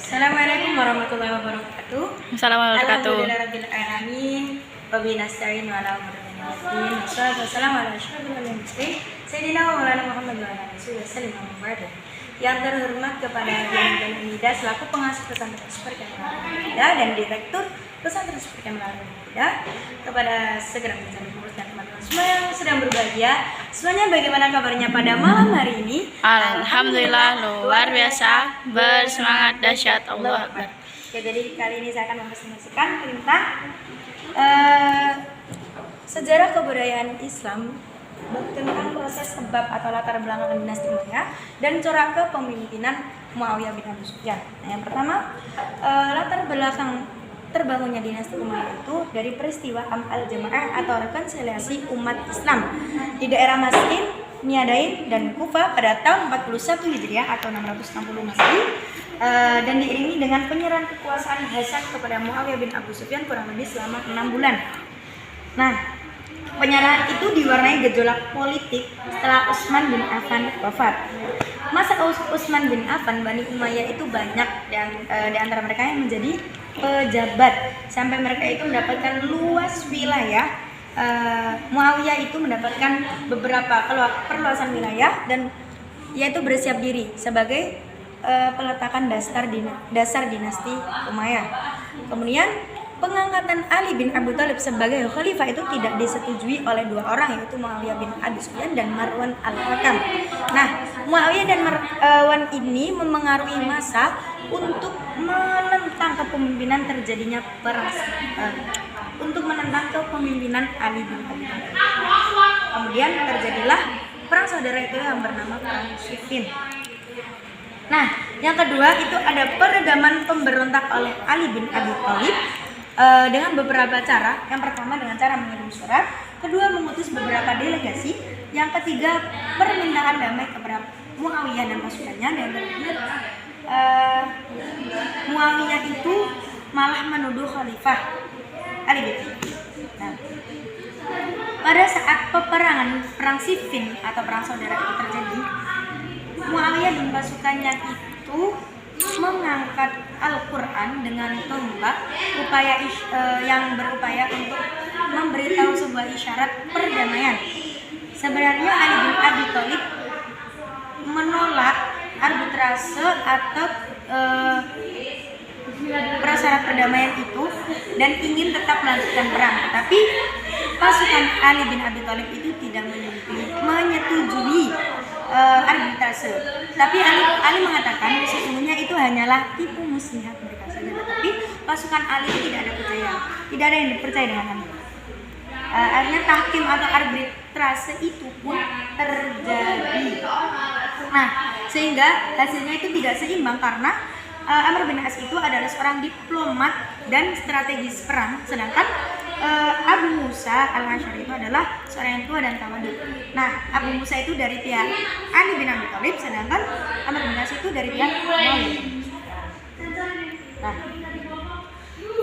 Assalamualaikum warahmatullahi wabarakatuh. Assalamualaikum warahmatullahi wabarakatuh. Alhamdulillahirabbil alamin. Wa bihi nasta'in wa ala umuri dunya waddin. Wassalatu wassalamu ala asyrofil mursalin sayyidina wa maulana Muhammad wa ala alihi wasallam wa ba'du. Yang terhormat kepada Dian Umida selaku pengasuh pesantren Super Kemelar Umida dan direktur pesantren Super Kemelar Umida, kepada segera mencari pengurus dan teman-teman semua yang sedang berbahagia. Semuanya bagaimana kabarnya pada malam hari ini? Alhamdulillah luar biasa, bersemangat dahsyat, Allah Akbar. Ya, jadi kali ini saya akan mempresentasikan tentang sejarah kebudayaan Islam, tentang proses sebab atau latar belakang dinasti Umayyah dan corak kepemimpinan Muawiyah bin Abi Sufyan. Nah, yang pertama, latar belakang terbangunnya dinasti Umayyah itu dari peristiwa Am al-Jamaah atau rekonsiliasi umat Islam di daerah Maskin, Niadain, dan Kufa pada tahun 41 Hijriah atau 660 Masehi, dan diiringi dengan penyerahan kekuasaan Hasan kepada Muawiyah bin Abu Sufyan kurang lebih selama 6 bulan. Nah, penyerahan itu diwarnai gejolak politik setelah Utsman bin Affan wafat. Masa Utsman bin Affan, Bani Umayyah itu banyak dan di antara mereka yang menjadi pejabat sampai mereka itu mendapatkan luas wilayah. Muawiyah itu mendapatkan beberapa perluasan wilayah dan yaitu bersiap diri sebagai peletakan dasar dinasti Umayyah. Kemudian pengangkatan Ali bin Abi Thalib sebagai khalifah itu tidak disetujui oleh dua orang, yaitu Muawiyah bin Abi Sufyan dan Marwan al-Hakam. Nah, Muawiyah dan Marwan ini memengaruhi massa untuk menentang kepemimpinan terjadinya perang, untuk menentang kepemimpinan Ali bin Abi Thalib. Kemudian terjadilah perang saudara itu yang bernama Perang Siffin. Nah, yang kedua itu ada peredaman pemberontak oleh Ali bin Abi Thalib dengan beberapa cara. Yang pertama dengan cara mengirim surat, kedua mengutus beberapa delegasi, yang ketiga permintaan damai kepada Muawiyah dan pasukannya, dan terakhir Muawiyah itu malah menuduh Khalifah Ali bin Abi Thalib. Nah, pada saat peperangan Perang Siffin atau perang saudara itu terjadi, Muawiyah dan pasukannya itu mengangkat Al-Quran dengan tombak, yang berupaya untuk memberitahu sebuah isyarat perdamaian. Sebenarnya Ali bin Abi Thalib menolak arbitrase atau prasyarat perdamaian itu dan ingin tetap melanjutkan perang, tetapi pasukan Ali bin Abi Thalib itu tidak menyetujui arbitrase. Tapi Ali mengatakan sesungguhnya itu hanyalah tipu muslihat mereka saja, tetapi pasukan Ali tidak ada yang dipercaya dengan Ali. Akhirnya tahkim atau arbitrase itu pun terjadi. Nah, sehingga hasilnya itu tidak seimbang karena Amr bin As itu adalah seorang diplomat dan strategis perang, sedangkan Abu Musa al-Asy'ari itu adalah seorang yang tua dan tawadhu. Nah, Abu Musa itu dari pihak Ali bin Abi Thalib, sedangkan Amr bin As itu dari pihak Muawiyah. Nah,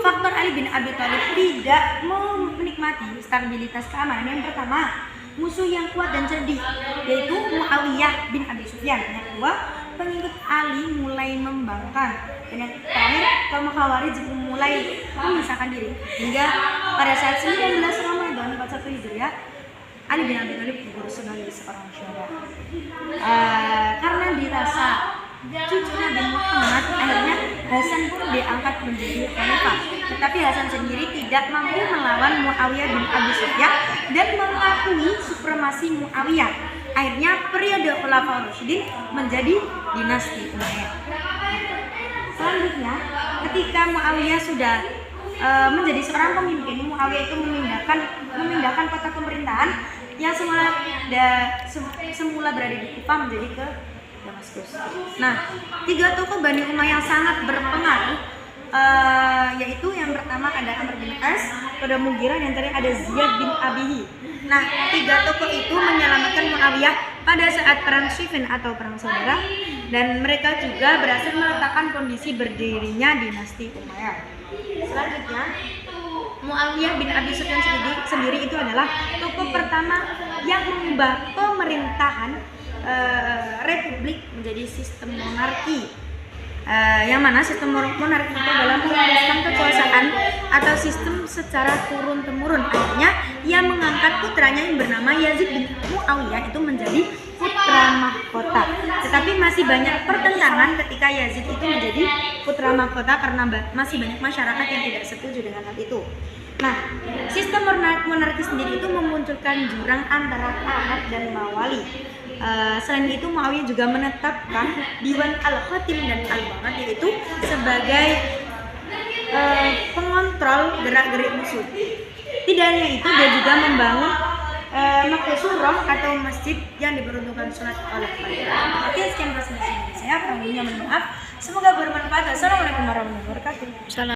faktor Ali bin Abi Thalib tidak menikmati stabilitas keamanan. Yang pertama, musuh yang kuat dan cerdik, yaitu Muawiyah bin Abi Sufyan. Yang kedua, pengikut Ali mulai membangkang, dan yang terakhir kaum Khawarij mulai memisahkan diri. Hingga pada saat 19 Ramadan 41 Hijriah, Ali bin Abi Thalib gugur sebagai seorang syuhada. Karena dirasa cucu Nabi Muhammad, akhirnya Hasan pun diangkat menjadi khalifah. Tetapi Hasan sendiri tidak mampu melawan Muawiyah bin Abi Sufyan dan mengakui supremasi Muawiyah. Akhirnya periode Khulafaur Rasyidin menjadi dinasti Umayyah. Selanjutnya, ketika Muawiyah sudah menjadi seorang pemimpin, Muawiyah itu memindahkan kota pemerintahan yang semula berada di Kufa menjadi ke Damaskus. Nah, 3 tokoh Bani Umayyah yang sangat berpengaruh, yaitu yang pertama ada Amr bin As, ada Mughirah, dan terakhir ada Ziyad bin Abihi. Nah, 3 tokoh itu menyelamatkan Muawiyah pada saat perang Siffin atau perang saudara, dan mereka juga berhasil meletakkan kondisi berdirinya dinasti Umayyah. Selanjutnya, Muawiyah bin Abi Sufyan sendiri itu adalah tokoh pertama yang mengubah pemerintahan republik menjadi sistem monarki. Yang mana sistem monarki itu adalah mewariskan kekuasaan atau sistem secara turun-temurun. Akhirnya ia mengangkat putranya yang bernama Yazid bin Muawiyah itu menjadi putra mahkota. Tetapi masih banyak pertentangan ketika Yazid itu menjadi putra mahkota karena masih banyak masyarakat yang tidak setuju dengan hal itu. Nah, sistem monarki sendiri itu memunculkan jurang antara taat dan mawali. Selain itu Muawiyah juga menetapkan Diwan Al-Khatim dan Al-Baghat yaitu sebagai pengontrol gerak-gerik musuh. Tidak hanya itu, dia juga membangun Masjid Surah atau masjid yang diperuntukkan sholat oleh warga. Oke, sekian presentasi dari saya. Kurang lebihnya mohon maaf. Semoga bermanfaat. Assalamualaikum warahmatullahi wabarakatuh. Salam.